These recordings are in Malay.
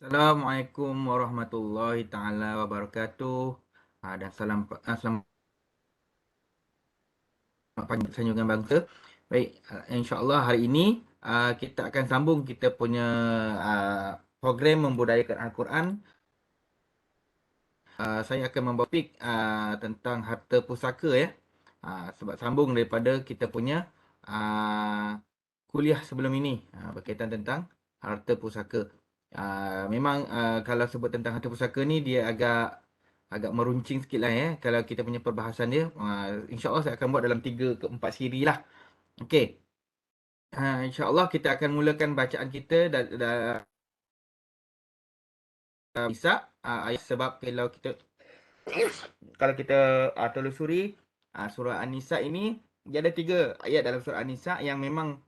Assalamualaikum warahmatullahi taala wabarakatuh. Dan selamat pagi sanjungan bangsa. Baik, insya-Allah hari ini kita akan sambung kita punya program membudayakan Al-Quran. Saya akan membawa topik tentang harta pusaka ya. Sebab sambung daripada kita punya kuliah sebelum ini berkaitan tentang harta pusaka. Memang kalau sebut tentang harta pusaka ni dia agak agak meruncing sikit lah ya kalau kita punya perbahasan dia. InsyaAllah saya akan buat dalam 3 ke 4 siri lah. Okey. InsyaAllah kita akan mulakan bacaan kita Nisa ayat sebab kalau kita telusuri surah An-Nisa ini dia ada 3 ayat dalam surah An-Nisa yang memang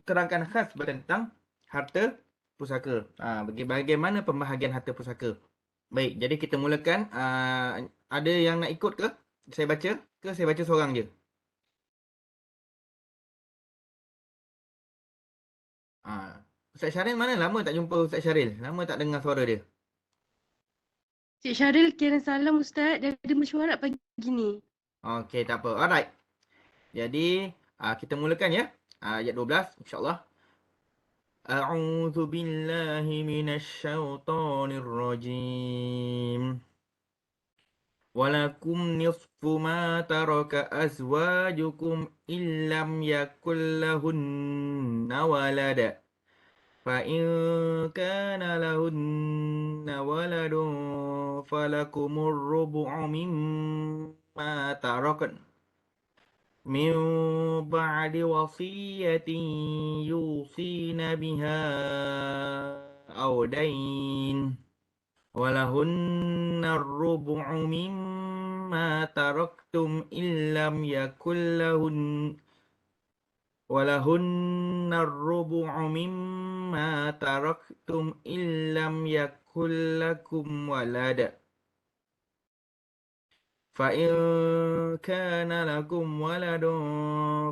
terangkan khas tentang harta pusaka. Bagaimana pembahagian harta pusaka. Baik, jadi kita mulakan. Ada yang nak ikut ke? Saya baca ke saya baca seorang je? Ustaz Syaril mana? Lama tak jumpa Ustaz Syaril. Lama tak dengar suara dia. Cik Syaril kirim salam Ustaz dari mesyuarat pagi ni. Okey, tak apa. Alright. Jadi, kita mulakan ya. Ayat 12 insya-Allah. A'udzu billahi minasy syaithanir rajim. Walakum nisfu ma taraka azwajukum illam yakul lahunna walada. فإن كان لهن ولد فلكم الربع مما تركن من بعد وصية يوصين بها أو دين ولهن الربع مما تركتم إن لم يكن ولهن الربع مما تركتم إن لم يكن لكم ولد فإن كان لكم ولد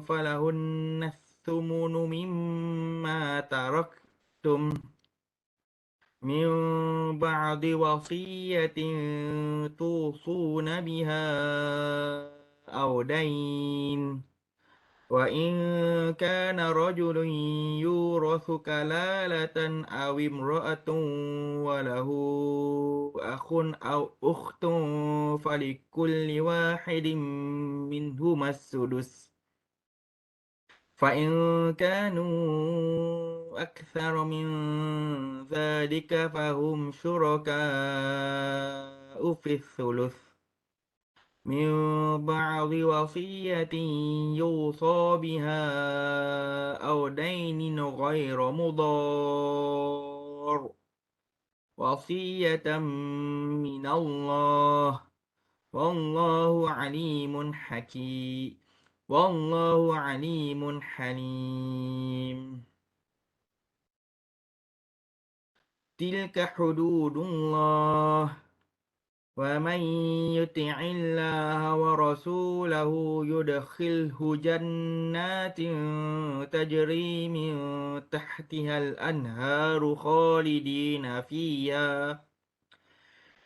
فلهن الثمن مما تركتم من بعد وصية توصون بها أو دين وإن كان رجل يورث كلالة أو امرأة وله أخ أو أخت فلكل واحد منهما السدس فإن كانوا أكثر من ذلك فهم شركاء في الثلث من بعد وصية يوصى بها أو دين غير مضار وصية من الله والله عليم حكيم والله عليم حليم تلك حدود الله ومن يطع الله ورسوله يدخله جنات تجري من تحتها الأنهار خالدين فيها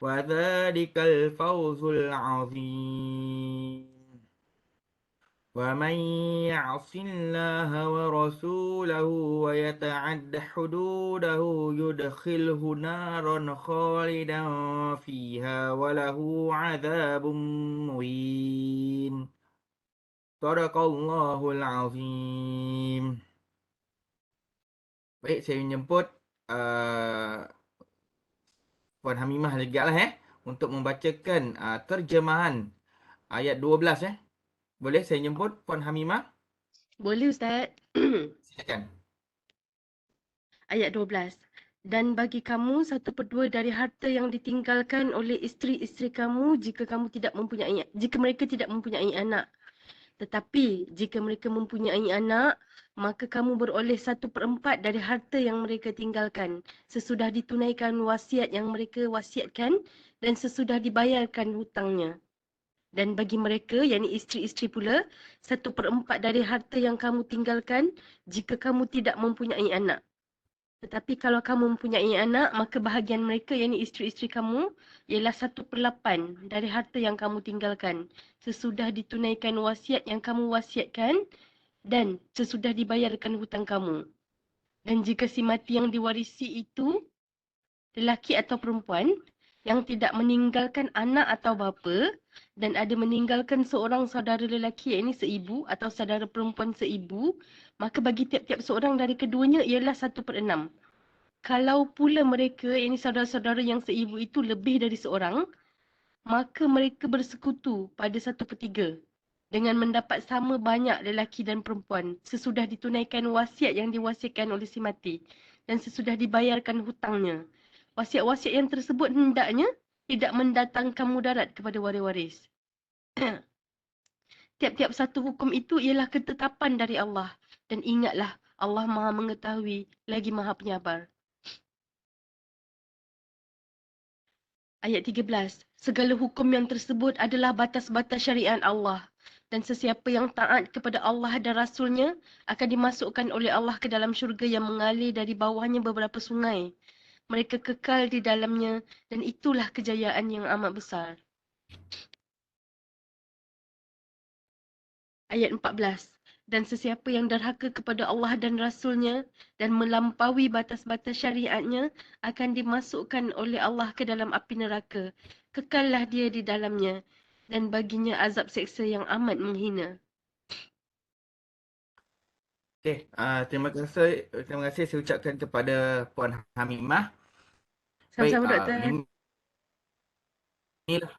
وذلك الفوز العظيم ومن يعص الله ورسوله ويتعد حدوده يدخله نارا خالدا فيها وله عذاب مهين صدق Allahul Azim. Baik, saya menjemput Puan Hamimah lagi lah untuk membacakan terjemahan ayat 12 Boleh saya jemput Puan Hamimah? Boleh Ustaz. Silakan. Ayat 12. Dan bagi kamu 1/2 dari harta yang ditinggalkan oleh isteri-isteri kamu jika mereka tidak mempunyai anak. Tetapi jika mereka mempunyai anak, maka kamu beroleh 1/4 dari harta yang mereka tinggalkan sesudah ditunaikan wasiat yang mereka wasiatkan dan sesudah dibayarkan hutangnya. Dan bagi mereka, yakni isteri-isteri pula, 1/4 dari harta yang kamu tinggalkan jika kamu tidak mempunyai anak. Tetapi kalau kamu mempunyai anak, maka bahagian mereka, yakni isteri-isteri kamu, ialah 1/8 dari harta yang kamu tinggalkan. Sesudah ditunaikan wasiat yang kamu wasiatkan dan sesudah dibayarkan hutang kamu. Dan jika si mati yang diwarisi itu lelaki atau perempuan yang tidak meninggalkan anak atau bapa dan ada meninggalkan seorang saudara lelaki, iaitu seibu atau saudara perempuan seibu, maka bagi tiap-tiap seorang dari keduanya ialah 1/6. Kalau pula mereka, ini saudara-saudara yang seibu itu lebih dari seorang, maka mereka bersekutu pada 1/3 dengan mendapat sama banyak lelaki dan perempuan sesudah ditunaikan wasiat yang diwasiatkan oleh si mati dan sesudah dibayarkan hutangnya. Wasiat-wasiat yang tersebut hendaknya tidak mendatangkan mudarat kepada waris-waris. Tiap-tiap satu hukum itu ialah ketetapan dari Allah. Dan ingatlah, Allah Maha mengetahui lagi Maha penyabar. Ayat 13. Segala hukum yang tersebut adalah batas-batas syariat Allah. Dan sesiapa yang taat kepada Allah dan Rasulnya akan dimasukkan oleh Allah ke dalam syurga yang mengalir dari bawahnya beberapa sungai. Mereka kekal di dalamnya dan itulah kejayaan yang amat besar. Ayat 14. Dan sesiapa yang derhaka kepada Allah dan Rasulnya dan melampaui batas-batas syariatnya akan dimasukkan oleh Allah ke dalam api neraka. Kekallah dia di dalamnya dan baginya azab seksa yang amat menghina. Okey, terima kasih saya ucapkan kepada Puan Hamimah. Baik, Sama-sama doktor. inilah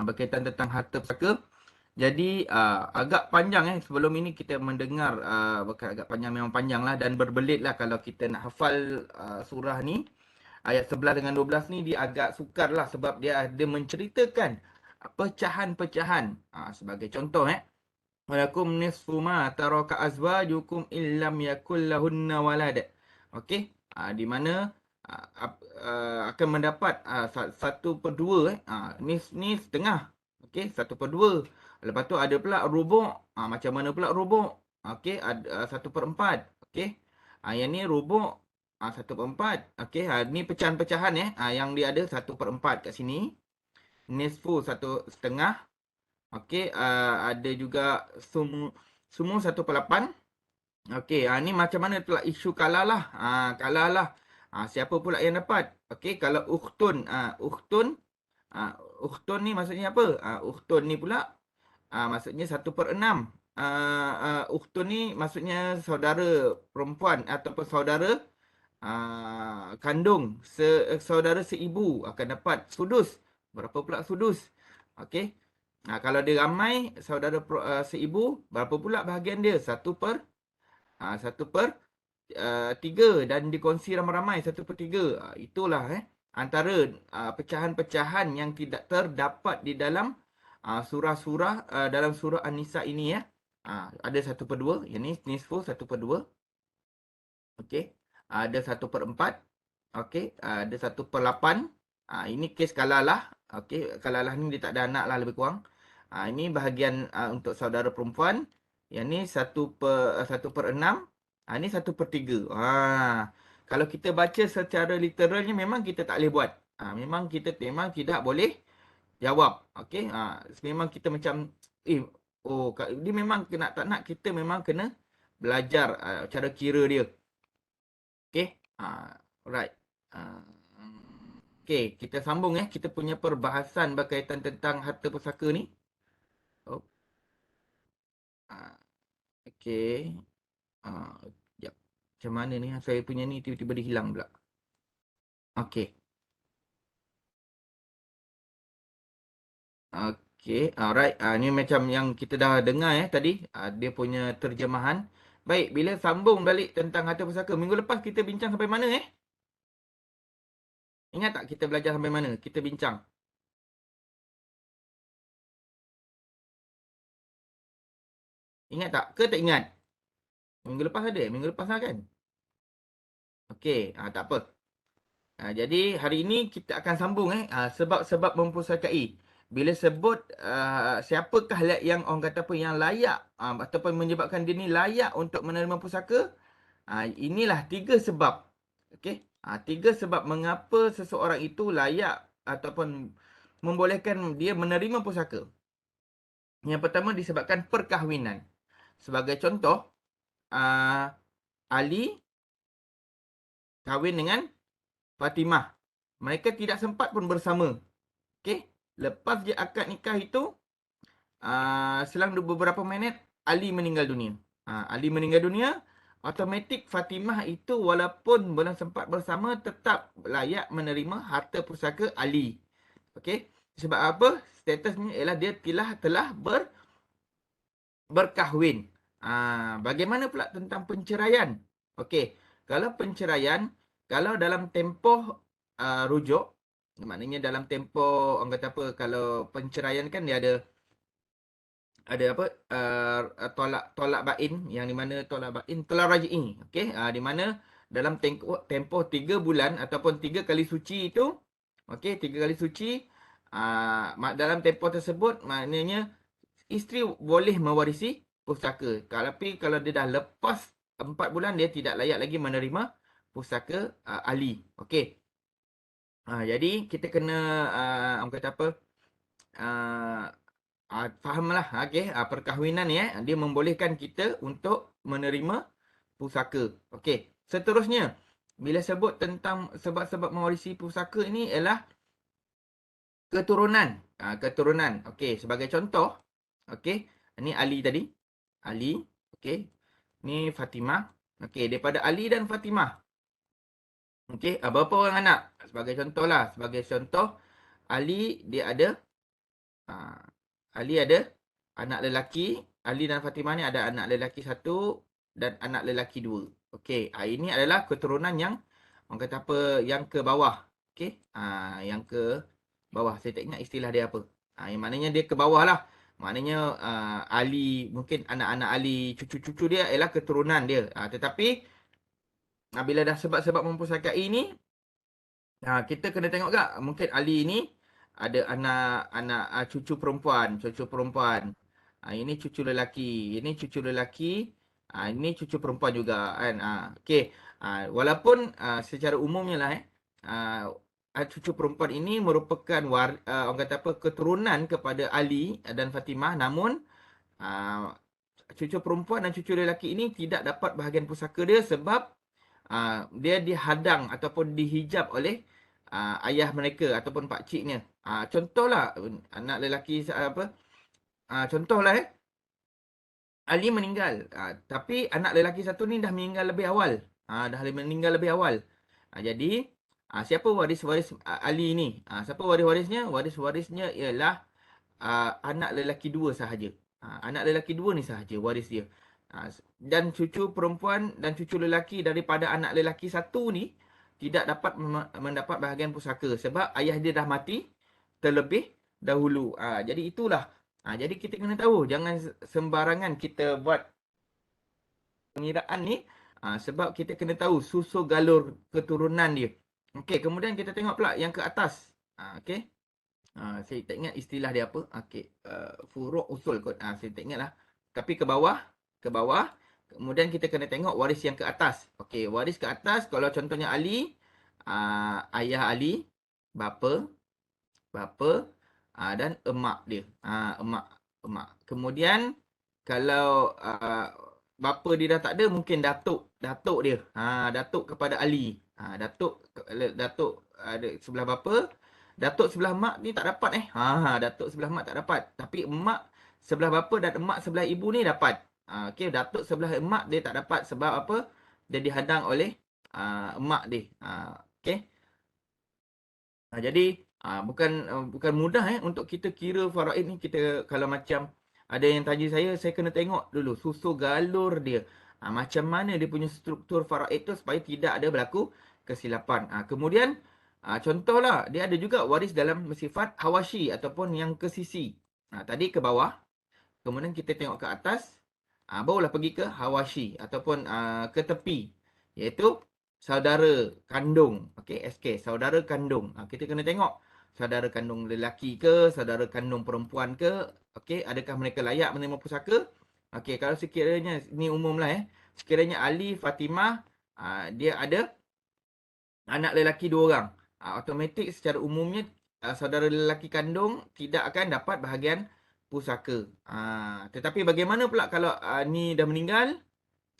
berkaitan tentang harta pusaka. Jadi agak panjang sebelum ini kita mendengar bukan agak panjang, memang panjang lah dan berbelit lah kalau kita nak hafal surah ni. Ayat 11 dengan 12 ni dia agak sukar lah sebab dia ada menceritakan pecahan-pecahan. Sebagai contoh walakum nisfu ma taraka azwajukum illam yakul lahunna walad. Okey, di mana akan mendapat 1/2 ni setengah. Okey, 1/2. Lepas tu ada pula rubuk. Macam mana pula rubuk? Okey, ada 1/4. Okey. Yang ni rubuk 1/4. Okey, ni pecahan-pecahan yang dia ada 1/4 kat sini. Nisfu 1/2. Okey, ada juga sumu 1/8. Okey, ni macam mana pula isu kalalah? Kalalah. Siapa pula yang dapat? Okey, kalau ukhtun ni maksudnya apa? Ukhtun ni pula maksudnya 1/6. Ukhtun ni maksudnya saudara perempuan ataupun saudara kandung, saudara seibu akan dapat sudus. Berapa pula sudus? Okey. Kalau dia ramai saudara seibu, berapa pula bahagian dia? 1/3 dan dikongsi ramai-ramai 1/3. Itulah antara pecahan-pecahan yang tidak terdapat di dalam surah-surah dalam surah An-Nisa ini ada 1/2, yang ni nisfu 1/2. Okey. Ada 1/4. Okey, ada 1/8. Ini kes kalalah. Okey, kalalah ni dia tak ada anak lah lebih kurang. Ini bahagian untuk saudara perempuan. Yang ni 1/6. Ini 1/3. Kalau kita baca secara literalnya memang kita tak boleh buat. Memang kita memang tidak boleh jawab. Okey, memang kita macam dia memang nak tak nak kita memang kena belajar cara kira dia. Okey. Alright. Okey, kita sambung kita punya perbahasan berkaitan tentang harta pusaka ni. Oh. Okey. Jap. Macam mana ni? Saya punya ni tiba-tiba dia hilang pula. Okey. Okey, alright. Ni macam yang kita dah dengar tadi. Dia punya terjemahan. Baik, bila sambung balik tentang harta pusaka. Minggu lepas kita bincang sampai mana Ingat tak kita belajar sampai mana? Kita bincang. Ingat tak? Ke tak ingat? Minggu lepas ada? Minggu lepas lah kan? Okey, tak apa. Jadi hari ini kita akan sambung sebab-sebab mempusakai. Bila sebut siapakah yang orang kata apa yang layak ataupun menyebabkan dia ni layak untuk menerima pusaka, Inilah 3 sebab. Okey. 3 sebab mengapa seseorang itu layak ataupun membolehkan dia menerima pusaka. Yang pertama disebabkan perkahwinan. Sebagai contoh, ah, Ali kahwin dengan Fatimah. Mereka tidak sempat pun bersama. Okey. Lepas je akad nikah itu, selang beberapa minit, Ali meninggal dunia. Ali meninggal dunia, automatik Fatimah itu walaupun belum sempat bersama, tetap layak menerima harta pusaka Ali. Okey. Sebab apa? Statusnya ialah dia telah berkahwin. Bagaimana pula tentang penceraian? Okey. Kalau penceraian, kalau dalam tempoh rujuk, maknanya dalam tempoh, orang kata apa, kalau penceraian kan dia ada apa, tolak bain, yang di mana tolak bain, talak raj'i. Okey, di mana dalam tempoh 3 bulan ataupun 3 kali suci itu, okey, 3 kali suci, dalam tempoh tersebut maknanya isteri boleh mewarisi pusaka. Tapi kalau dia dah lepas 4 bulan, dia tidak layak lagi menerima pusaka ahli. Okey. Jadi kita kena orang kata apa? Uh, Fahamlah, okey. Perkahwinan ni dia membolehkan kita untuk menerima pusaka. Okey. Seterusnya, bila sebut tentang sebab-sebab mewarisi pusaka ini ialah keturunan. Keturunan. Okey, sebagai contoh, okey, ini Ali tadi. Ali, okey. Ni Fatimah. Okey, daripada Ali dan Fatimah. Okey, berapa orang anak? Sebagai contohlah, sebagai contoh, Ali dia ada ah, Ali ada anak lelaki. Ali dan Fatimah ni ada anak lelaki 1 dan anak lelaki 2. Okey, ini adalah keturunan yang orang kata apa, yang ke bawah. Okey, yang ke bawah. Saya tak ingat istilah dia apa. Yang maknanya dia ke bawah lah. Maknanya Ali, mungkin anak-anak Ali, cucu-cucu dia ialah keturunan dia. Tetapi bila dah sebab-sebab mempusakai ni, kita kena tengok tak, mungkin Ali ni ada anak-anak cucu perempuan, cucu perempuan. Ini cucu lelaki, ini cucu lelaki, ini cucu perempuan juga kan. Okey. Walaupun secara umumnya lah cucu perempuan ini merupakan orang kata apa, keturunan kepada Ali dan Fatimah, namun cucu perempuan dan cucu lelaki ini tidak dapat bahagian pusaka dia sebab dia dihadang ataupun dihijab oleh ayah mereka ataupun pakciknya. Contohlah anak lelaki apa? Contohlah Ali meninggal. Tapi anak lelaki 1 ni dah meninggal lebih awal. Dah meninggal lebih awal. Jadi siapa waris-waris Ali ni? Siapa waris-warisnya? Waris-warisnya ialah anak lelaki 2 sahaja. Anak lelaki 2 ni sahaja waris dia. Dan cucu perempuan dan cucu lelaki daripada anak lelaki 1 ni tidak dapat mendapat bahagian pusaka sebab ayah dia dah mati terlebih dahulu. Jadi itulah. Jadi kita kena tahu, jangan sembarangan kita buat pengiraan ni, sebab kita kena tahu susul galur keturunan dia. Okey, kemudian kita tengok pula yang ke atas. Okey. Saya tak ingat istilah dia apa. Okey, furuk usul kot. Saya tak ingat lah. Tapi ke bawah, ke bawah. Kemudian kita kena tengok waris yang ke atas. Okey, waris ke atas, kalau contohnya Ali, ayah Ali, bapa, dan emak dia. Emak. Kemudian kalau bapa dia dah tak ada, mungkin datuk dia. Datuk kepada Ali. Datuk ada sebelah bapa, datuk sebelah mak ni tak dapat datuk sebelah mak tak dapat. Tapi emak sebelah bapa dan emak sebelah ibu ni dapat. Okey, datuk sebelah emak dia tak dapat sebab apa? Dia dihadang oleh emak dia. Okey. Jadi bukan mudah untuk kita kira faraid ni. Kita kalau macam ada yang tanya saya kena tengok dulu susul galur dia. Macam mana dia punya struktur faraid tu supaya tidak ada berlaku kesilapan. Kemudian contohlah dia ada juga waris dalam sifat hawashi ataupun yang ke sisi. Tadi ke bawah, kemudian kita tengok ke atas, barulah pergi ke hawashi ataupun ke tepi, iaitu saudara kandung. Okey, SK, saudara kandung. Kita kena tengok saudara kandung lelaki ke, saudara kandung perempuan ke. Okey, adakah mereka layak menerima pusaka? Okey, kalau sekiranya ni umumlah sekiranya Ali, Fatimah, dia ada anak lelaki 2 orang. Automatik secara umumnya saudara lelaki kandung tidak akan dapat bahagian pusaka. Tetapi bagaimana pula kalau ni dah meninggal,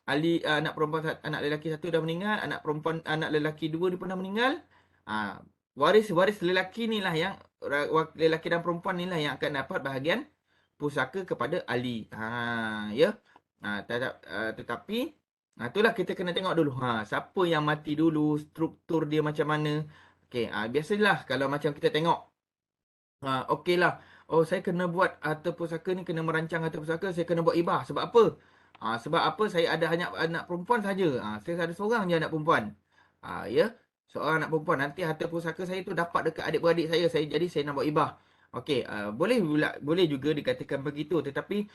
Ali anak perempuan anak lelaki 1 dah meninggal, anak perempuan anak lelaki 2 dia pun dah meninggal. Waris lelaki ni lah yang lelaki dan perempuan ni lah yang akan dapat bahagian pusaka kepada Ali. Ya. Tetapi itulah kita kena tengok dulu. Siapa yang mati dulu, struktur dia macam mana. Okey, biasalah kalau macam kita tengok okey lah. Oh, saya kena buat harta pusaka ni, kena merancang harta pusaka, saya kena buat ibah. Sebab apa? Sebab apa? Saya ada hanya anak perempuan saja. Saya ada seorang je anak perempuan. Ya, seorang anak perempuan. Nanti harta pusaka saya tu dapat dekat adik-beradik saya. Jadi saya nak buat ibah. Okey, boleh juga dikatakan begitu. Tetapi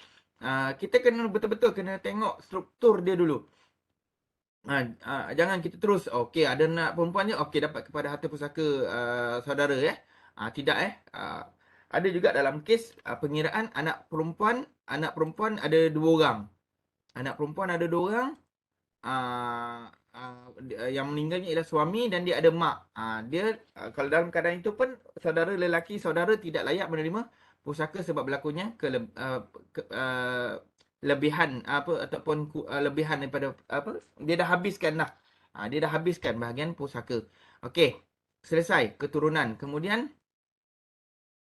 kita kena betul-betul kena tengok struktur dia dulu. Jangan kita terus okey ada anak perempuan je okey dapat kepada harta pusaka saudara tidak ada juga dalam kes pengiraan anak perempuan ada 2 orang. Anak perempuan ada 2 orang. Yang meninggalnya ialah suami dan dia ada mak. Dia kalau dalam keadaan itu pun saudara lelaki saudara tidak layak menerima pusaka sebab berlakunya lebihan ataupun lebihan daripada dia dah habiskan dah. Dia dah habiskan bahagian pusaka. Okey. Selesai keturunan. Kemudian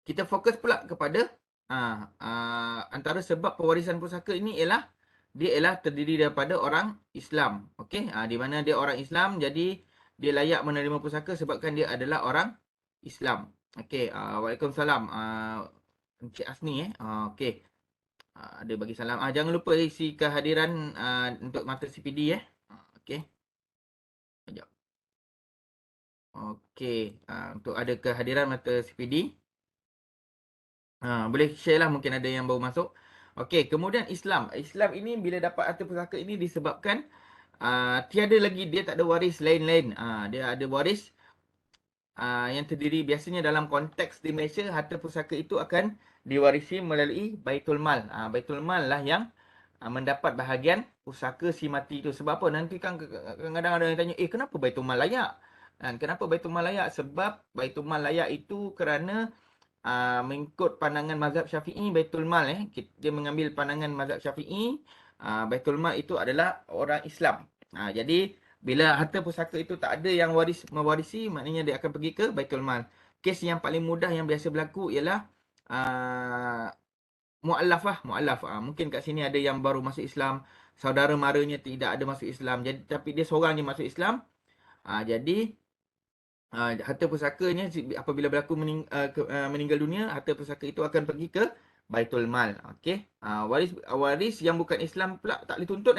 kita fokus pula kepada antara sebab pewarisan pusaka ini ialah dia ialah terdiri daripada orang Islam. Okey, di mana dia orang Islam jadi dia layak menerima pusaka sebabkan dia adalah orang Islam. Okey, Waalaikumsalam. Encik Asni okey. Ada bagi salam. Jangan lupa isi kehadiran untuk mata CPD okey. Sekejap. Okey, untuk ada kehadiran mata CPD. Boleh share lah, mungkin ada yang baru masuk. Okey, kemudian Islam. Islam ini bila dapat harta pusaka ini disebabkan tiada lagi, dia tak ada waris lain-lain. Dia ada waris yang terdiri biasanya dalam konteks di Malaysia, harta pusaka itu akan diwarisi melalui Baitul Mal. Baitul Mal lah yang mendapat bahagian pusaka si mati itu. Sebab apa? Nanti kan kadang-kadang ada yang tanya, kenapa Baitul Mal layak? Kenapa Baitul Mal layak? Sebab Baitul Mal layak itu kerana mengikut pandangan mazhab Syafi'i, Baitul Mal dia mengambil pandangan mazhab Syafi'i, Baitul Mal itu adalah orang Islam. Jadi bila harta pusaka itu tak ada yang mewarisi, maknanya dia akan pergi ke Baitul Mal. Kes yang paling mudah yang biasa berlaku ialah mu'allaf. Mungkin kat sini ada yang baru masuk Islam, saudara maranya tidak ada masuk Islam, jadi tapi dia seorang je masuk Islam. Jadi harta pusakanya apabila berlaku meninggal dunia, harta pusaka itu akan pergi ke Baitul Mal. Okey. Waris yang bukan Islam pula tak boleh tuntut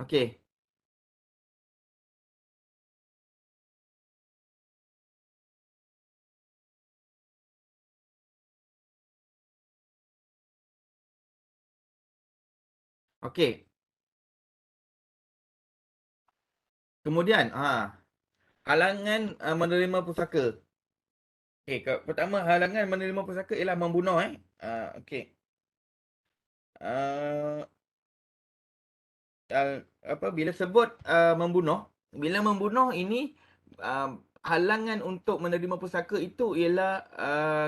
Okey. Okey. Kemudian halangan menerima pusaka. Okey, pertama halangan menerima pusaka ialah membunuh okey. Bila sebut bila membunuh ini halangan untuk menerima pusaka itu ialah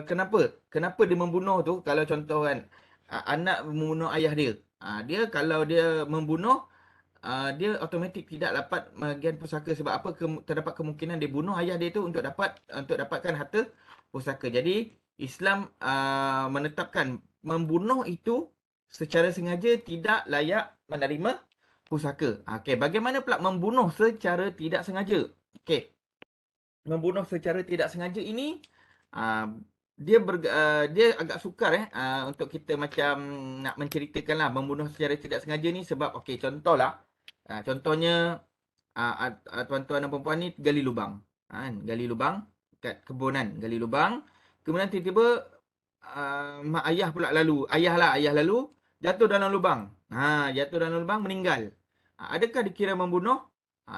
kenapa dia membunuh tu. Kalau contoh kan anak membunuh ayah dia, dia kalau dia membunuh dia automatik tidak dapat bahagian pusaka. Sebab apa? Terdapat kemungkinan dia bunuh ayah dia tu untuk dapatkan harta pusaka. Jadi Islam menetapkan membunuh itu secara sengaja tidak layak menerima pusaka. Okey, bagaimana pula membunuh secara tidak sengaja? Okey. Membunuh secara tidak sengaja ini dia agak sukar untuk kita macam nak menceritakanlah membunuh secara tidak sengaja ni. Sebab okey, contohnya tuan-tuan dan puan-puan ni gali lubang. Gali lubang kat kebunan, gali lubang. Kemudian tiba-tiba mak ayah pula lalu, ayah lalu jatuh dalam lubang. Jatuh dalam lubang meninggal. Adakah dikira membunuh?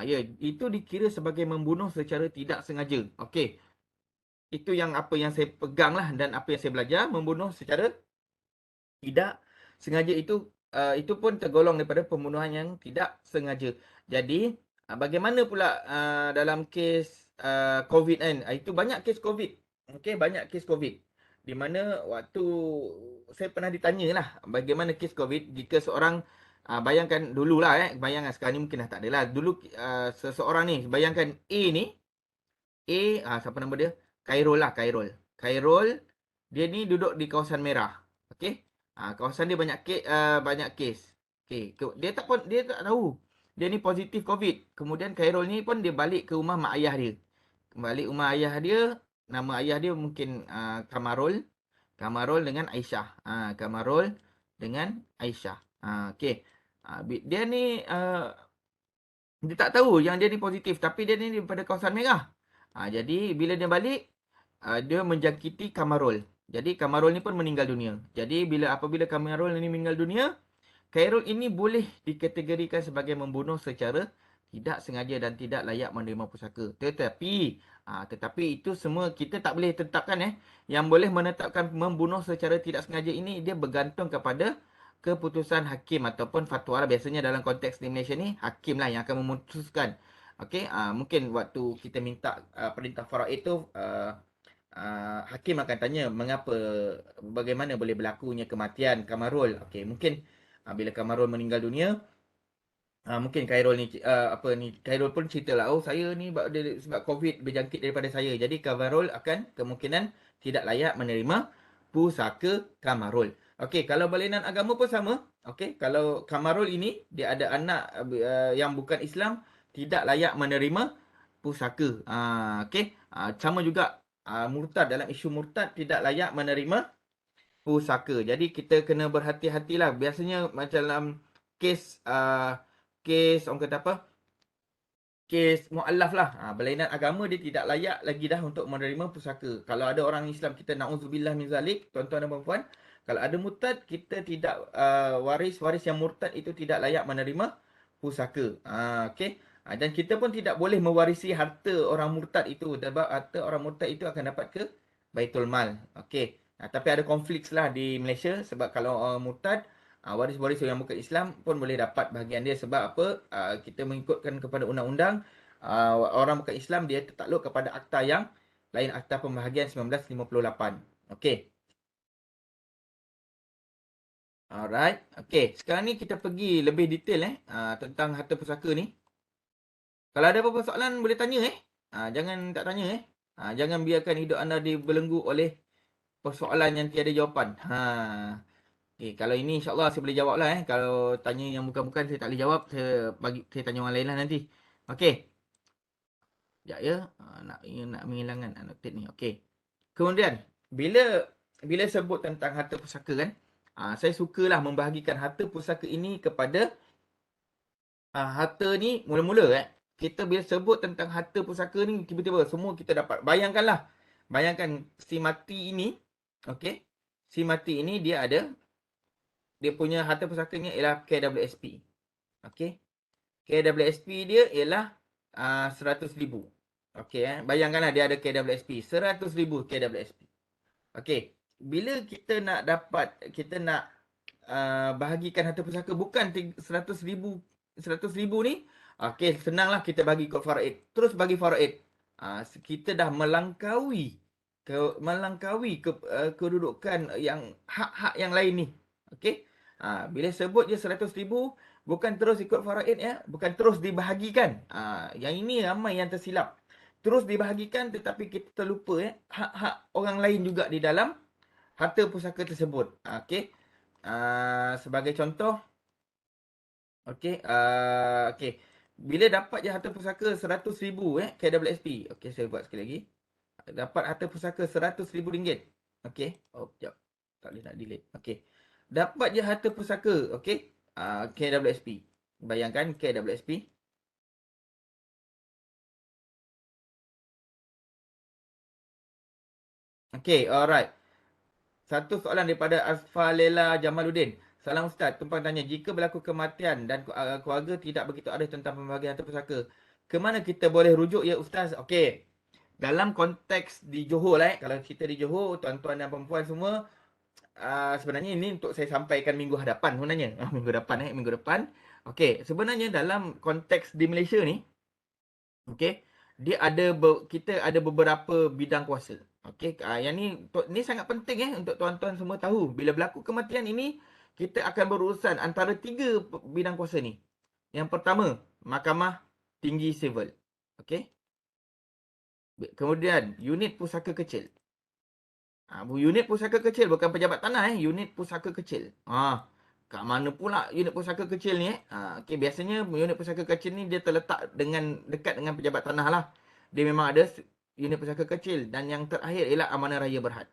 Ya, itu dikira sebagai membunuh secara tidak sengaja. Okey. Itu yang apa yang saya pegang lah dan apa yang saya belajar. Membunuh secara tidak sengaja itu itu pun tergolong daripada pembunuhan yang tidak sengaja. Jadi, bagaimana pula dalam kes COVID kan? Itu banyak kes COVID. Okey, banyak kes COVID. Di mana waktu saya pernah ditanya lah bagaimana kes COVID jika seorang bayangkan dululah bayangkan sekarang ni mungkin dah tak ada lah. Dulu seseorang ni bayangkan A ni siapa nama dia? Khairul lah, Khairul. Khairul dia ni duduk di kawasan merah. Okey. Kawasan dia banyak kes. Okey, dia tak tahu. Dia ni positif COVID. Kemudian Khairul ni pun dia balik ke rumah mak ayah dia. Balik rumah ayah dia, nama ayah dia mungkin Kamarul. Kamarul dengan Aisyah. Kamarul dengan Aisyah. Okey. Dia ni dia tak tahu yang dia ni positif tapi dia ni daripada kawasan merah. Jadi bila dia balik dia menjangkiti Kamarul. Jadi Kamarul ni pun meninggal dunia. Jadi apabila Kamarul ni meninggal dunia, Khairul ini boleh dikategorikan sebagai membunuh secara tidak sengaja dan tidak layak menerima pusaka. Tetapi itu semua kita tak boleh tetapkan Yang boleh menetapkan membunuh secara tidak sengaja ini dia bergantung kepada keputusan hakim ataupun fatwa lah. Biasanya dalam konteks di Malaysia ni hakim lah yang akan memutuskan. Okey, mungkin waktu kita minta perintah faraid tu hakim akan tanya bagaimana boleh berlakunya kematian Kamarul. Okey, mungkin bila Kamarul meninggal dunia, mungkin Khairul pun ceritalah, saya ni sebab COVID berjangkit daripada saya. Jadi Kamarul akan kemungkinan tidak layak menerima pusaka Kamarul. Okey, kalau berlainan agama pun sama. Okey, kalau Kamarul ini dia ada anak yang bukan Islam, tidak layak menerima pusaka. Okey, sama juga murtad, dalam isu murtad tidak layak menerima pusaka. Jadi kita kena berhati-hatilah. Biasanya macam dalam kes orang kata apa? Kes mu'allaf lah. Berlainan agama dia tidak layak lagi dah untuk menerima pusaka. Kalau ada orang Islam, kita na'udzubillah min zalik, tuan-tuan dan puan-puan. Kalau ada murtad, kita tidak waris yang murtad itu tidak layak menerima pusaka. Okey. Dan kita pun tidak boleh mewarisi harta orang murtad itu. Sebab harta orang murtad itu akan dapat ke Baitul Mal. Okey. Tapi ada konflik lah di Malaysia sebab kalau orang murtad, waris-waris yang bukan Islam pun boleh dapat bahagian dia. Sebab apa? Kita mengikutkan kepada undang-undang, orang bukan Islam dia tertakluk kepada akta yang lain, Akta Pembahagian 1958. Okey. Alright. Okey, sekarang ni kita pergi lebih detail tentang harta pusaka ni. Kalau ada apa-apa soalan boleh tanya Jangan tak tanya Jangan biarkan hidup anda dibelenggu oleh persoalan yang tiada jawapan. Okay, kalau ini insya-Allah saya boleh jawab lah Kalau tanya yang bukan-bukan saya tak boleh jawab, saya tanya orang lain lah nanti. Okey. Sekejap ya. Nak menghilangkan noted ni. Okey. Kemudian bila sebut tentang harta pusaka kan, saya sukalah membahagikan harta pusaka ini kepada harta ni mula-mula kita bila sebut tentang harta pusaka ni tiba-tiba semua kita dapat. Bayangkan si mati ini, okey. Si mati ini dia punya harta pusakanya ialah KWSP. Okey. KWSP dia ialah 100,000. Okey bayangkanlah dia ada KWSP 100,000 KWSP. Okey. Bila kita nak bahagikan harta pusaka bukan 100,000 ni. Okey, senanglah kita bagi kot faraid. Terus bagi faraid. Kita dah melangkaui kedudukan yang hak-hak yang lain ni. Okey. Bila sebut je 100,000 bukan terus ikut faraid bukan terus dibahagikan. Yang ini ramai yang tersilap. Terus dibahagikan tetapi kita terlupa hak-hak orang lain juga di dalam harta pusaka tersebut. Okey. Sebagai contoh, okey, okey. Bila dapat je harta pusaka 100,000 KWSP. Okey, saya buat sekali lagi. Dapat harta pusaka RM100,000. Okey. Sekejap. Tak boleh nak delete. Okey. Dapat je harta pusaka, okey. KWSP. Bayangkan KWSP. Okey, alright. Satu soalan daripada Asfalela Jamaluddin. Salam Ustaz, tumpang tanya, jika berlaku kematian dan keluarga tidak begitu arif tentang pembahagian harta pusaka, ke mana kita boleh rujuk ya Ustaz? Okey. Dalam konteks di Johor kalau kita di Johor, tuan-tuan dan puan-puan semua, sebenarnya ini untuk saya sampaikan minggu hadapan sebenarnya. Minggu depan. Okey, sebenarnya dalam konteks di Malaysia ni, okey, dia ada kita ada beberapa bidang kuasa. Okey, yang ni sangat penting untuk tuan-tuan semua tahu. Bila berlaku kematian ini, kita akan berurusan antara 3 bidang kuasa ni. Yang pertama, Mahkamah Tinggi Sivil. Okey. Kemudian, unit pusaka kecil. Unit pusaka kecil bukan pejabat tanah unit pusaka kecil. Kat mana pula unit pusaka kecil ni okey, biasanya unit pusaka kecil ni dia terletak dekat dengan pejabat tanah lah. Dia memang ada unit pusaka kecil dan yang terakhir ialah Amanah Raya Berhad.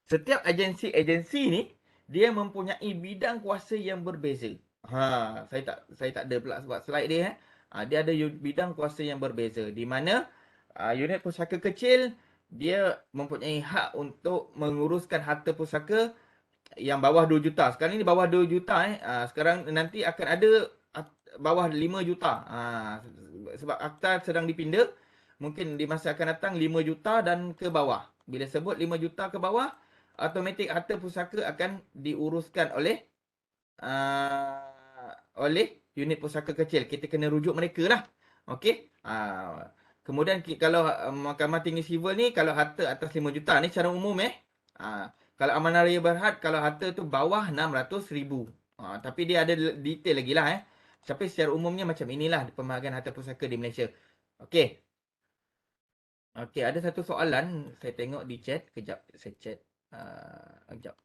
Setiap agensi-agensi ni dia mempunyai bidang kuasa yang berbeza. Saya tak ada pula sebab slide dia dia ada bidang kuasa yang berbeza di mana unit pusaka kecil dia mempunyai hak untuk menguruskan harta pusaka yang bawah 2 juta. Sekarang ni bawah 2 juta sekarang nanti akan ada bawah 5 juta. Sebab akta sedang dipinda, mungkin di masa akan datang 5 juta dan ke bawah. Bila sebut 5 juta ke bawah, automatik harta pusaka akan diuruskan oleh unit pusaka kecil. Kita kena rujuk mereka lah. Okey. Kemudian kalau Mahkamah Tinggi Sivil ni, kalau harta atas 5 juta ni secara umum kalau Amanah Raya Berhad, kalau harta tu bawah 600,000. Tapi dia ada detail lagi lah Tapi secara umumnya macam inilah pembahagian harta pusaka di Malaysia. Okey. Okey, ada satu soalan saya tengok di chat. Kejap, saya chat. Kejap.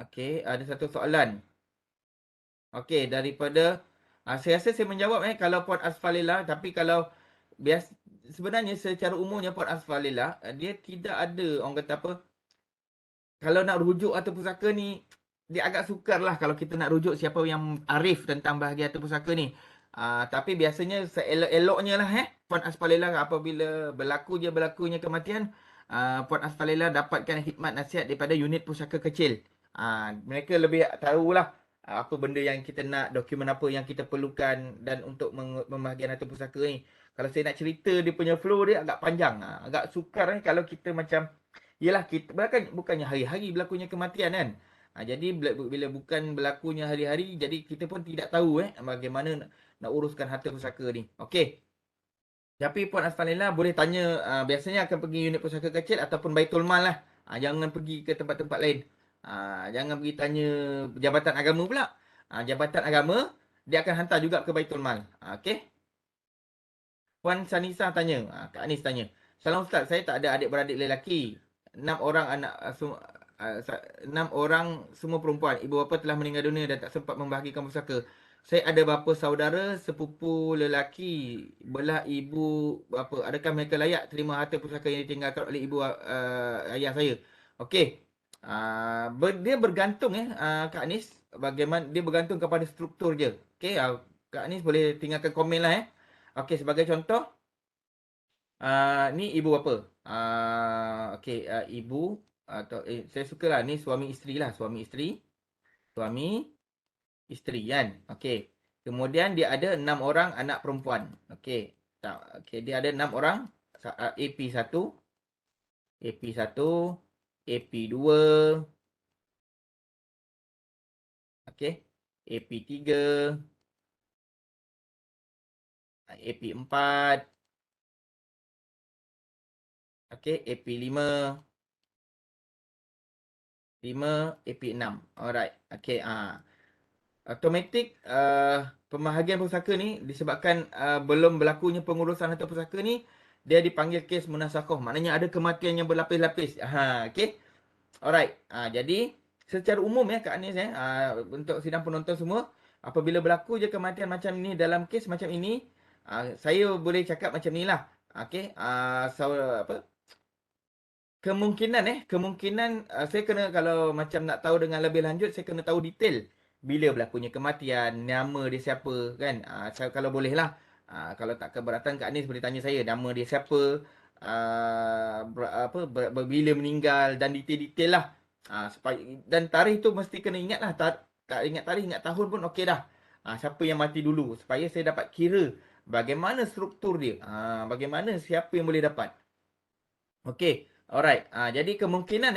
Okey, ada satu soalan. Okey, daripada saya rasa saya menjawab kalau Puan Asfalila, tapi kalau sebenarnya secara umumnya Puan Asfalila dia tidak ada orang kata apa, kalau nak rujuk harta pusaka ni dia agak sukar lah kalau kita nak rujuk siapa yang arif tentang bahagian harta pusaka ni. Tapi biasanya seelok-eloknya lah Puan Asfalila apabila berlakunya kematian, Puan Asfalila dapatkan khidmat nasihat daripada unit pusaka kecil. Mereka lebih tahulah apa benda yang kita nak, dokumen apa yang kita perlukan dan untuk membahagian harta pusaka ni. Kalau saya nak cerita dia punya flow dia agak panjang. Agak sukar kalau kita macam, yelah kita bukannya hari-hari berlakunya kematian kan. Jadi bila bukan berlakunya hari-hari, jadi kita pun tidak tahu bagaimana nak uruskan harta pusaka ni. Okey. Tapi Puan Asfalila boleh tanya, biasanya akan pergi unit pusaka kecil ataupun Baitul Mal lah. Jangan pergi ke tempat-tempat lain. Jangan pergi tanya Jabatan Agama pula. Jabatan Agama, dia akan hantar juga ke Baitul Mal. Okey. Puan Sanisa tanya, Kak Anis tanya. Salam Ustaz, saya tak ada adik-beradik lelaki. 6 orang anak, 6 orang semua perempuan. Ibu bapa telah meninggal dunia dan tak sempat membahagikan pusaka. Saya ada beberapa saudara, sepupu lelaki, belah ibu bapa. Adakah mereka layak terima harta pusaka yang ditinggalkan oleh ibu ayah saya? Okey. Dia bergantung Kak Anis. Bagaimana dia bergantung kepada struktur je. Okey, Kak Anis boleh tinggalkan komen lah Okey, sebagai contoh, ni ibu bapa. Okey, ibu atau saya sukalah ni suami isteri lah, suami isteri kan. Okey. Kemudian dia ada 6 orang anak perempuan. Okey. Okey, dia ada 6 orang AP1, AP1, AP2. Okey. AP3, AP4. Okey, AP5, 5, AP6. Alright. Okey, automatik pembahagian pusaka ni disebabkan belum berlakunya pengurusan harta pusaka ni, dia dipanggil kes munasakhah. Maknanya ada kematian yang berlapis-lapis. Okey. Alright. Jadi secara umum Kak Anis untuk sidang penonton semua, apabila berlaku je kematian macam ni dalam kes macam ini, saya boleh cakap macam ni lah. Okey. Kemungkinan saya kena, kalau macam nak tahu dengan lebih lanjut, saya kena tahu detail bila berlakunya kematian, nama dia siapa kan. Kalau boleh lah. Kalau tak keberatan Kak Anis boleh tanya saya nama dia siapa, bila meninggal dan detail-detail lah. Dan tarikh tu mesti kena ingat lah. Tak ingat tarikh, ingat tahun pun okey dah. Siapa yang mati dulu supaya saya dapat kira bagaimana struktur dia. Bagaimana siapa yang boleh dapat. Okey. Alright. Jadi kemungkinan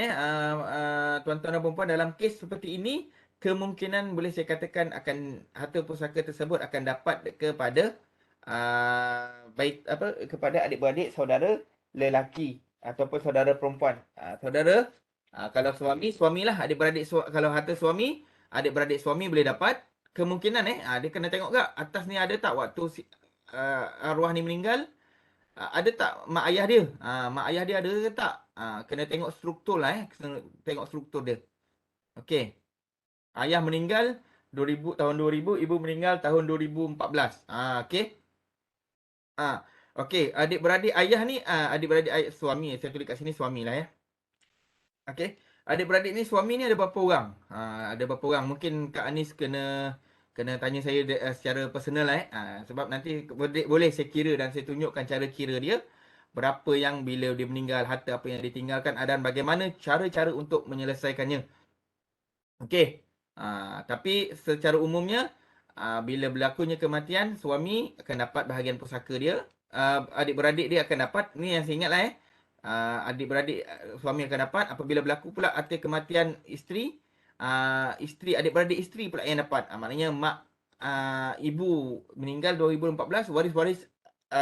tuan-tuan dan puan dalam kes seperti ini, kemungkinan boleh saya katakan akan harta pusaka tersebut akan dapat kepada baik apa kepada adik-beradik saudara lelaki ataupun saudara perempuan. Saudara kalau suamilah adik-beradik kalau harta suami, adik-beradik suami boleh dapat. Kemungkinan dia kena tengok gak atas ni ada tak waktu arwah ni meninggal. Ada tak mak ayah dia? Mak ayah dia ada ke tak? Kena tengok struktur lah Kena tengok struktur dia. Okey. Ayah meninggal tahun 2000, ibu meninggal tahun 2014. Okey. Okey, adik-beradik ayah ni adik-beradik ayah, suami. Saya tulis kat sini suamilah ya. Okey. Adik-beradik ni suami ni ada berapa orang? Ada berapa orang? Mungkin Kak Anis kena kena tanya saya secara personal lah sebab nanti boleh saya kira dan saya tunjukkan cara kira dia. Berapa yang bila dia meninggal, harta apa yang ditinggalkan dan bagaimana cara-cara untuk menyelesaikannya. Okey. Tapi secara umumnya bila berlakunya kematian, suami akan dapat bahagian pusaka dia. Adik-beradik dia akan dapat. Ni yang saya ingatlah adik-beradik suami akan dapat. Apabila berlaku pula harta kematian isteri, isteri adik-beradik isteri pula yang dapat. Maknanya mak ibu meninggal 2014, waris-waris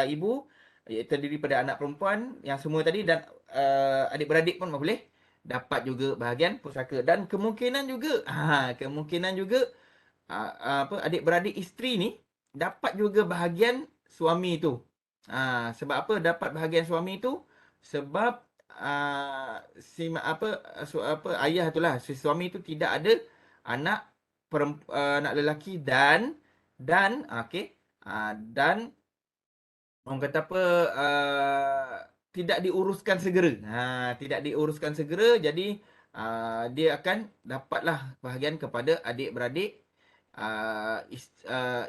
ibu terdiri pada anak perempuan yang semua tadi dan adik-beradik pun boleh dapat juga bahagian pusaka dan kemungkinan juga apa adik-beradik isteri ni dapat juga bahagian suami tu. Sebab apa dapat bahagian suami tu? Sebab apa ayah itulah si suami tu tidak ada anak anak lelaki dan okey dan orang kata apa tidak diuruskan segera. Tidak diuruskan segera jadi dia akan dapatlah bahagian kepada adik-beradik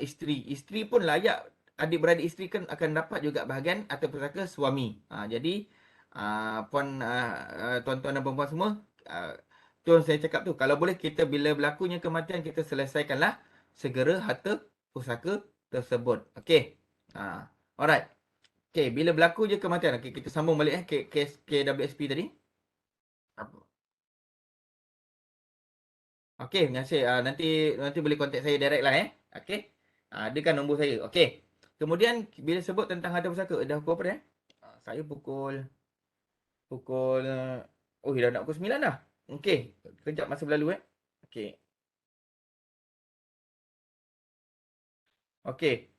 isteri. Isteri pun layak adik-beradik isteri kan akan dapat juga bahagian atau pusaka suami. Jadi tuan-tuan dan puan-puan semua tu yang saya cakap tu kalau boleh kita bila berlakunya kematian kita selesaikanlah segera harta pusaka tersebut. Okey. Alright. Okay, bila berlaku je kematian. Okay, kita sambung balik kes KWSP tadi. Okay, terima kasih. Nanti boleh contact saya direct lah Okay. Ada kan nombor saya. Okay. Kemudian bila sebut tentang harta pusaka, dah pukul apa dah? Saya pukul oh dah nak pukul 9 dah. Okay. Kejap masa berlalu Okay. Okay.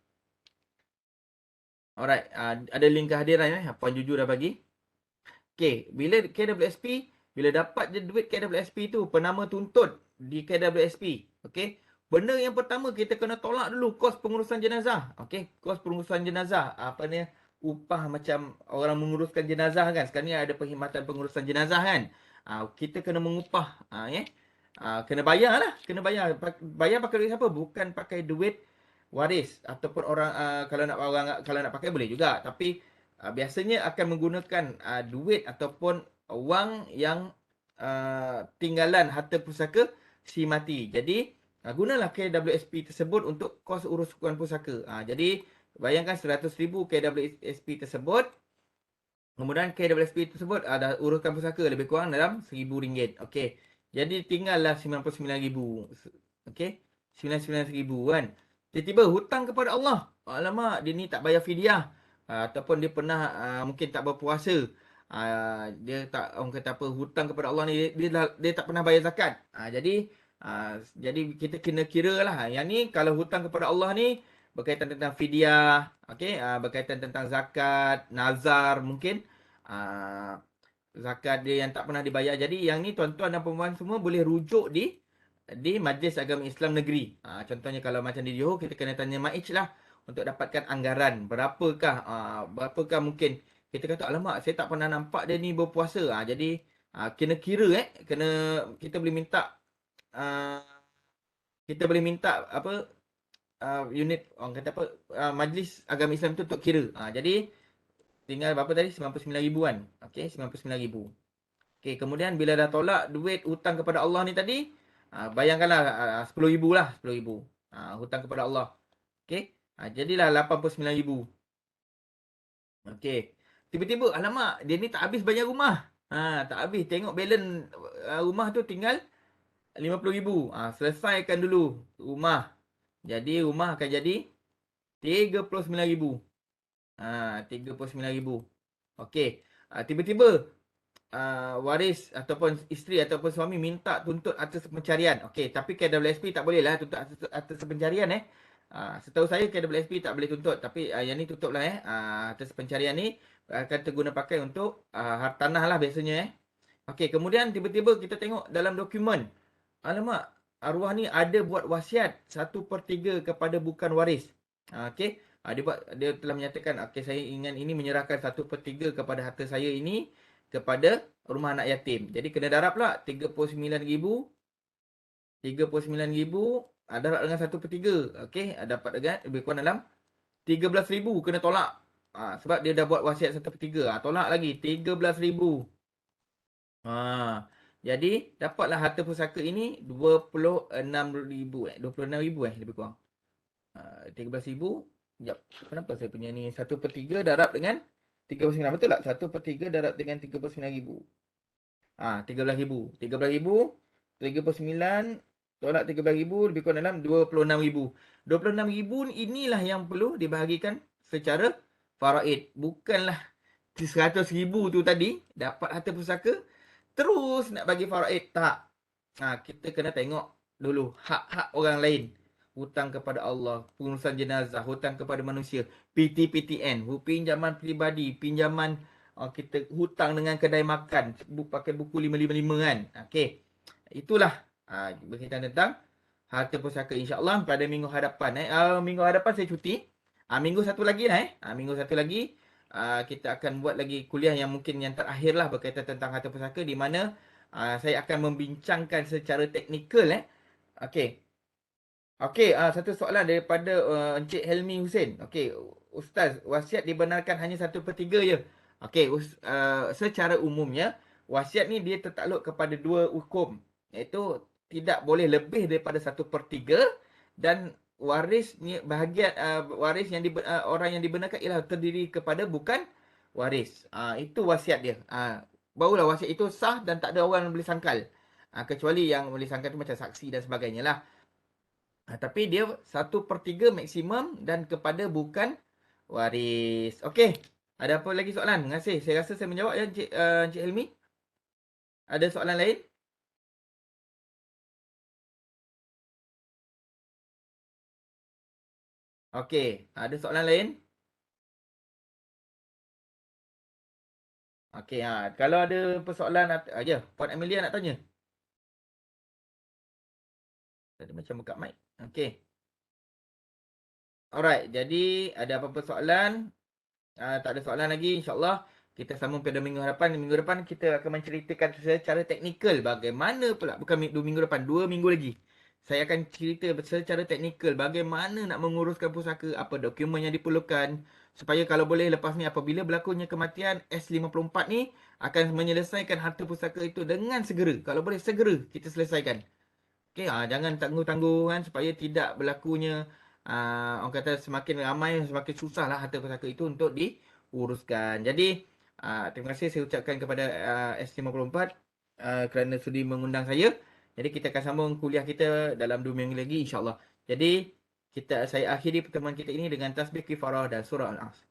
Alright. Ada link kehadiran Puan Juju dah bagi. Okay, bila KWSP, bila dapat je duit KWSP tu, penama tuntut di KWSP. Okay, benda yang pertama kita kena tolak dulu kos pengurusan jenazah. Okay, kos pengurusan jenazah. Apa ni, upah macam orang menguruskan jenazah kan. Sekarang ni ada perkhidmatan pengurusan jenazah kan. Kita kena mengupah. Kena bayar lah. Kena bayar. Bayar pakai duit siapa? Bukan pakai duit waris. Ataupun orang, kalau nak pakai boleh juga. Tapi biasanya akan menggunakan duit ataupun wang yang tinggalan harta pusaka si mati. Jadi gunalah KWSP tersebut untuk kos urusan pusaka. Jadi bayangkan 100,000 KWSP tersebut. Kemudian KWSP tersebut ada uruskan pusaka lebih kurang dalam RM1,000. Okey. Jadi tinggallah 99,000. Okey. 99,000 kan. Tiba-tiba hutang kepada Allah. Alamak, dia ni tak bayar fidyah. Ataupun dia pernah mungkin tak berpuasa. Dia tak orang kata apa hutang kepada Allah ni dia tak pernah bayar zakat. Jadi kita kena kira lah. Yang ni kalau hutang kepada Allah ni berkaitan tentang fidyah, okey, berkaitan tentang zakat, nazar mungkin zakat dia yang tak pernah dibayar. Jadi yang ni tuan-tuan dan puan-puan semua boleh rujuk di Majlis Agama Islam Negeri. Contohnya kalau macam di Johor kita kena tanya MAIJ lah untuk dapatkan anggaran berapakah mungkin kita kata alamak saya tak pernah nampak dia ni berpuasa. Jadi kena kira kena kita boleh minta apa unit orang kata apa Majlis Agama Islam tu untuk kira. Jadi tinggal berapa tadi 99,000 kan. Okey 99,000. Okey kemudian bila dah tolak duit hutang kepada Allah ni tadi bayangkanlah 10,000 lah 10,000 hutang kepada Allah. Okey jadilah 89,000. Okey tiba-tiba alamak dia ni tak habis bayar rumah. Tak habis. Tengok balance rumah tu tinggal 50,000. Selesaikan dulu rumah. Jadi rumah akan jadi 39,000. 39,000. Okey. Tiba-tiba waris ataupun isteri ataupun suami minta tuntut atas pencarian. Okey, tapi KWSP tak boleh lah tuntut atas pencarian Setahu saya KWSP tak boleh tuntut, tapi yang ni tutup lah atas pencarian ni akan terguna pakai untuk hartanah lah biasanya Okey, kemudian tiba-tiba kita tengok dalam dokumen. Alamak, arwah ni ada buat wasiat 1/3 kepada bukan waris. Okey, dia telah menyatakan, okey, saya ingin ini menyerahkan 1/3 kepada harta saya ini kepada rumah anak yatim. Jadi kena darab pula 39,000. 39,000 darab dengan 1/3. Okey, dapat dengan lebih kurang dalam 13,000 kena tolak. Sebab dia dah buat wasiat 1/3. Tolak lagi 13,000. Jadi dapatlah harta pusaka ini 26,000 26,000 lebih kurang. 13,000. Sekejap. Kenapa saya punya ni 1/3 darab dengan 39, betul tak? 1/3 darab dengan 39,000. 13,000. 13,000 39 tolak 13,000 lebih kurang dalam 26,000. 26,000 inilah yang perlu dibahagikan secara faraid. Bukanlah 100,000 tu tadi dapat harta pusaka terus nak bagi faraid. Tak. Kita kena tengok dulu hak-hak orang lain. Hutang kepada Allah, pengurusan jenazah, hutang kepada manusia, PTPTN, pinjaman peribadi, pinjaman kita hutang dengan kedai makan, pakai buku 555 kan. Okey. Itulah berkaitan tentang harta pusaka, insya-Allah pada minggu hadapan minggu hadapan saya cuti. Minggu satu lagi lah minggu satu lagi kita akan buat lagi kuliah yang mungkin yang terakhir lah berkaitan tentang harta pusaka, di mana saya akan membincangkan secara teknikal Okey. Okey, satu soalan daripada Encik Helmi Hussein. Okey, Ustaz, wasiat dibenarkan hanya 1/3 je. Okey, secara umumnya wasiat ni dia tertakluk kepada dua hukum, iaitu tidak boleh lebih daripada 1/3, dan waris ni bahagian waris yang orang yang dibenarkan ialah terdiri kepada bukan waris. Itu wasiat dia. Barulah wasiat itu sah dan tak ada orang yang boleh sangkal. Kecuali yang boleh sangkal tu macam saksi dan sebagainya lah. Tapi dia 1/3 maksimum dan kepada bukan waris. Okey. Ada apa lagi soalan? Terima kasih. Saya rasa saya menjawab ya Encik Helmi. Ada soalan lain? Okey. Ada soalan lain? Okey. Kalau ada persoalan ya, Puan Amelia nak tanya. Tadi macam buka mic. Okey. Alright. Jadi ada apa-apa soalan? Tak ada soalan lagi, insyaAllah kita sambung pada minggu hadapan. Minggu depan kita akan menceritakan secara teknikal bagaimana pula, bukan minggu depan, 2 minggu lagi. Saya akan cerita secara teknikal bagaimana nak menguruskan pusaka, apa dokumen yang diperlukan, supaya kalau boleh lepas ni apabila berlakunya kematian, S54 ni akan menyelesaikan harta pusaka itu dengan segera. Kalau boleh segera kita selesaikan. Okey, jangan tangguh-tangguh kan, supaya tidak berlakunya orang kata semakin ramai semakin susah lah harta pusaka itu untuk diuruskan. Jadi terima kasih saya ucapkan kepada S54 kerana sudi mengundang saya. Jadi kita akan sambung kuliah kita dalam 2 minggu lagi, insya-Allah. Jadi saya akhiri pertemuan kita ini dengan tasbih kifarah dan surah Al-Asr.